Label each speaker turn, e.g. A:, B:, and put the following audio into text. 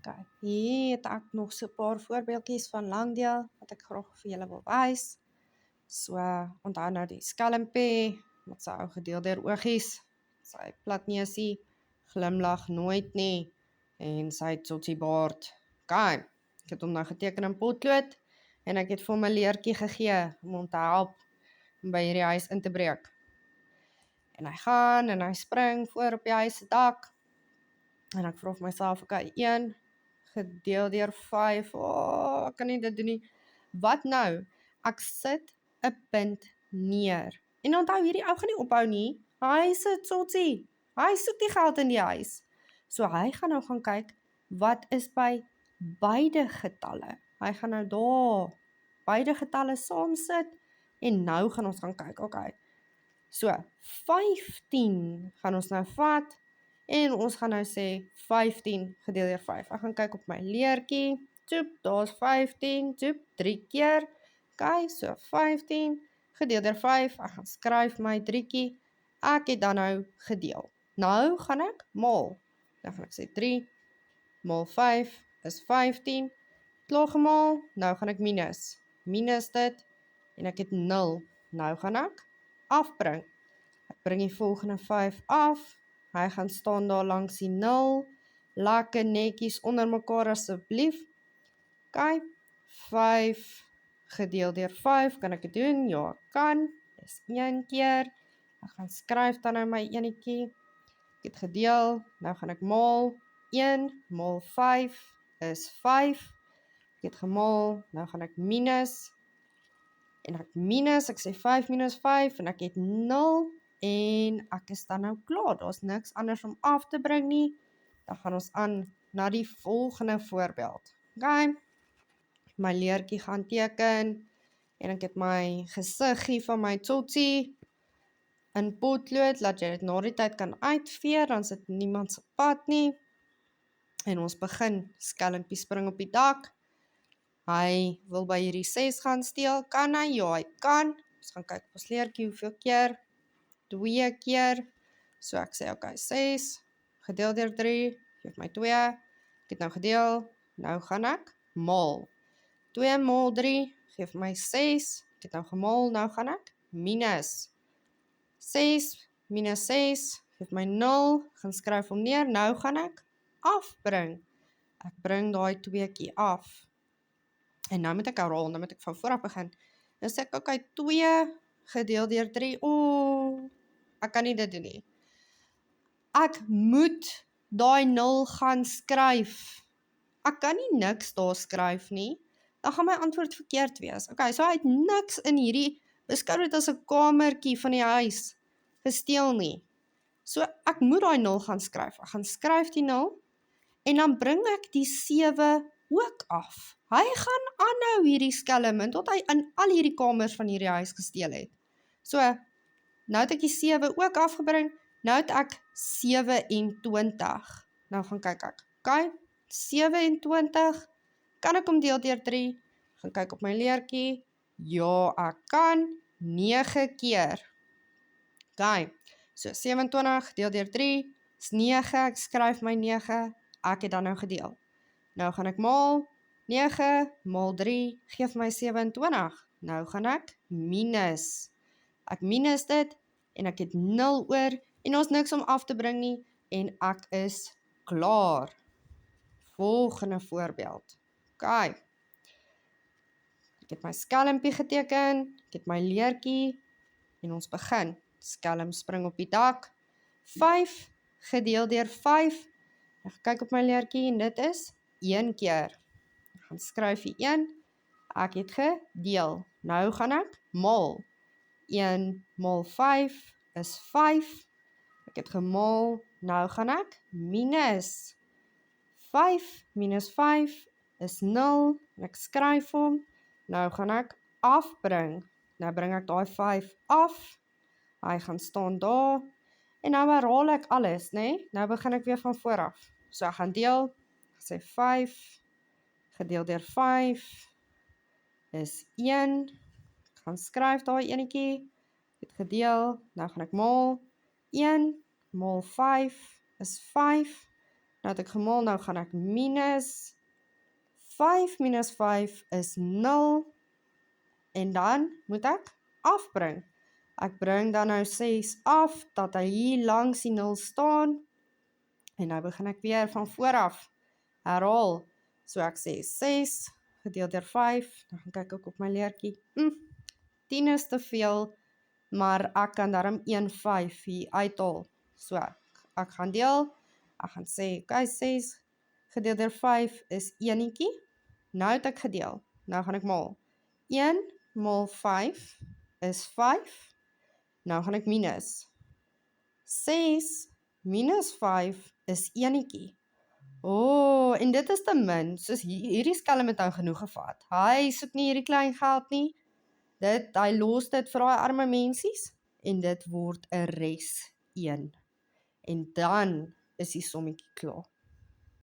A: Kyk, hier het ek nog so 'n paar voorbeeldjies van langdeel wat ek graag vir julle wil wys. So, onthou nou die skelmpie met sy ou gedeelde oogies, sy platneusie, glimlag nooit nie en sy tsotsie-baard. Kyk, ek het hom nou geteken in potlood en ek het vir hom 'n leertjie gegee om hom te help om by hierdie huis in te breek. En hy gaan en hy spring voor op die huis se dak. En ek vra vir myself, okay, 1 gedeel deur 5, ek kan nie dit doen nie. Wat nou? Ek sit 'n punt neer. En onthou, hierdie ou gaan nie ophou nie. Hy sit tsotsie. Hy soek die geld in die huis. So hy gaan nou gaan kyk, wat is by beide getalle? Hy gaan nou daar beide getalle saam sit en nou gaan ons gaan kyk, okay. So, 15 gaan ons nou vat en ons gaan nou sê 15 gedeel deur 5. Ek gaan kyk op my leertjie. Toep, daar's 15. Toep, 3 keer. Okay, so 15 gedeel deur 5. Ek gaan skryf my drietjie. Ek het dan nou gedeel. Nou gaan ek maal. Dan gaan ek sê 3 maal 5 is 15. Klaar gemaal. Nou gaan ek minus. Minus dit en ek het 0. Nou gaan ek afbring. Ek bring die volgende 5 af. Hy gaan staan daar langs die 0. Lekker netjies onder mekaar asseblief. Okay, 5 gedeel deur 5, kan ek dit doen? Ja, ek kan. Dis 1 keer. Ek gaan skryf dan nou my enetjie. Ek het gedeel, nou gaan ek maal. 1 maal 5 is 5. Ek het gemaal, nou gaan ek minus. En ek minus, ek sê 5 minus 5 en ek het 0. En ek is dan nou klaar, daar's niks anders om af te bring nie. Dan gaan ons aan na die volgende voorbeeld. Okay, my leertjie gaan teken, en ek het my gesiggie van my tsotsie in potlood, laat jy dit na die tyd kan uitveer, dan sit niemand se pad nie. En ons begin, skelmpie spring op die dak. Hy wil by hierdie 6 gaan steel, kan hy? Ja, hy kan. Ons gaan kyk op ons leertjie, hoeveel keer? 2 keer. So ek sê, okay, 6 gedeel deur 3, geef my 2. Ek het nou gedeel, nou gaan ek maal. 2 maal 3, geef my 6. Ek het nou gemaal, nou gaan ek minus. 6 minus 6, geef my 0. Gaan skryf hom neer, nou gaan ek afbring. Ek bring daai 2 af. En nou moet ek herhaal, nou moet ek van vooraf begin. Nou sê ek, okay, 2 gedeel deur 3, ek kan nie dit doen nie. Ek moet daai 0 gaan skryf. Ek kan nie niks daar skryf nie. Dan gaan my antwoord verkeerd wees. Okay, so hy het niks in hierdie, beskou dit as 'n kamertjie van die huis, gesteel nie. So ek moet daai 0 gaan skryf. Ek gaan skryf die 0, en dan bring ek die 7 ook af. Hy gaan aanhou hierdie skelm, tot hy in al hierdie kamers van hierdie huis gesteel het. So, nou het ek die 7 ook afgebring, nou het ek 27. Nou gaan kyk ek, okay, 27, kan ek hom deel deur 3? Gaan kyk op my leertjie, ja, ek kan, 9 keer. Okay, so 27 deel deur 3, is 9, ek skryf my 9, ek het dan nou gedeel. Nou gaan ek maal, 9 maal 3, geef my 27. Nou gaan ek minus. Ek minus dit, en ek het 0 oor, en ons niks om af te bring nie, en ek is klaar. Volgende voorbeeld. Okay. Ek het my skelmpie geteken, ek het my leertjie, en ons begin. Skelm spring op die dak. 5 gedeel deur 5. Ek kyk op my leertjie, en dit is 1 keer. Ek gaan skryf die 1. Ek het gedeel. Nou gaan ek maal. 1 maal 5 is 5. Ek het gemaal, nou gaan ek minus. 5 minus 5 is 0, en ek skryf hom, nou gaan ek afbring. Nou bring ek daai 5 af, hy gaan staan daar, en nou herhaal ek alles, nee? Nou begin ek weer van vooraf. So ek gaan deel, ek sê 5 gedeel deur 5 is 1, ek gaan skryf daai enetjie, ek het gedeel, nou gaan ek maal, 1 maal 5 is 5, Nou het ek gemaal, nou gaan ek minus 5 minus 5 is 0, en dan moet ek afbring. Ek bring dan nou 6 af, dat hy hier langs die 0 staan, en nou begin ek weer van vooraf herhaal. So ek sê 6 gedeeld deur 5, dan gaan kyk ek op my leertjie, 10 is te veel, maar ek kan daarom 1/5 hier uithaal. So ek gaan deel, ek gaan sê, ok, 6 gedeeld deur 5 is 1, nou het ek gedeel, nou gaan ek maal. 1 maal 5 is 5, nou gaan ek minus. 6 minus 5 is 1. En dit is te min, soos hierdie skelm het dan genoeg gevat. Hy soek nie hierdie klein geld nie, hy los dit vir daai arme mensies, en dit word 'n res 1. En dan is die sommetjie klaar.